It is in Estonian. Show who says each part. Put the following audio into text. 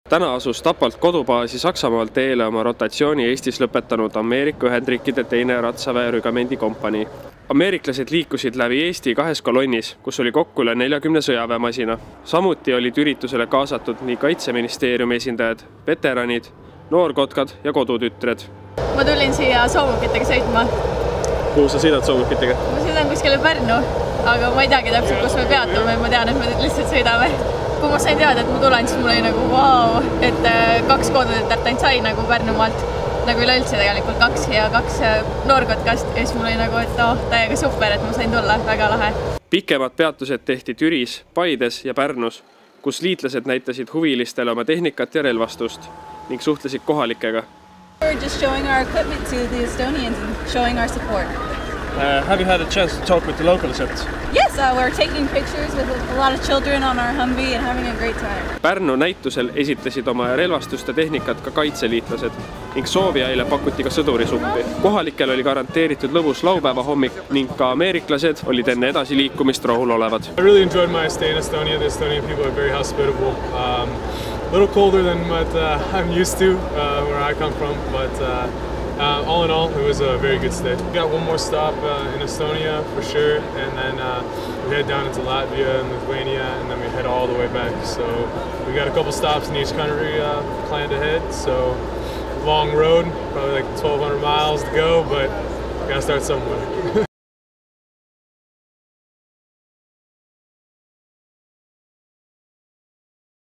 Speaker 1: Täna asus Tapalt kodubaasi Saksamaalt teele oma rotatsiooni Eestis lõpetanud Ameerika Ühendriikide teine ratsaväe rügamendi-kompanii. Ameeriklased liikusid läbi Eesti 2 kolonnis, kus oli kokku üle 40 sõjaväemasina. Samuti olid üritusele kaasatud nii Kaitseministeeriumi esindajad, veteranid, noorkotkad ja kodutütred.
Speaker 2: Ma tulin siia soomukitega sõitma.
Speaker 1: Kuhu sa sõidad soomukitega?
Speaker 2: Ma sõidan kuskile Pärnu, aga ma ei teagi täpselt, kus me peatume. Ma tean, et me lihtsalt sõidame. Kui ma sain teada, et ma tulen, siis mul oli nagu vau, et 2 kodutütart ainult sai nagu Pärnumaalt. Nagu üleüldse tegelikult 2 ja 2 noorkotkast. Ja siis mul oli nagu, et täiega super, et ma sain tulla. Väga lahe.
Speaker 1: Pikemad peatused tehti Türis, Paides ja Pärnus, kus liitlased näitasid huvilistele oma tehnikat ja relvastust ning suhtlesid kohalikega.
Speaker 3: We're just showing our equipment to the Estonians and showing our support.
Speaker 1: Have you had a chance to talk with the locals yet?
Speaker 3: Yes, we're taking pictures with a lot of children on our Humvee and having a great time.
Speaker 1: Pärnu näitusel esitlesid oma relvastust ja tehnikat ka kaitseliitlased ning soovijaile pakuti ka sõdurisuppi. Kohalikel oli garanteeritud lõbus laupäeva hommik ning ka ameeriklased olid enne edasiliikumist rahulolevad.
Speaker 4: I really enjoyed my stay in Estonia. The Estonian people are very hospitable. A little colder than what I'm used to where I come from, but all in all, it was a very good stay. We got one more stop in Estonia for sure, and then we head down into Latvia and Lithuania, and then we head all the way back. So we got a couple stops in each country planned ahead. So long road, probably like 1,200 miles to go, but gotta start somewhere.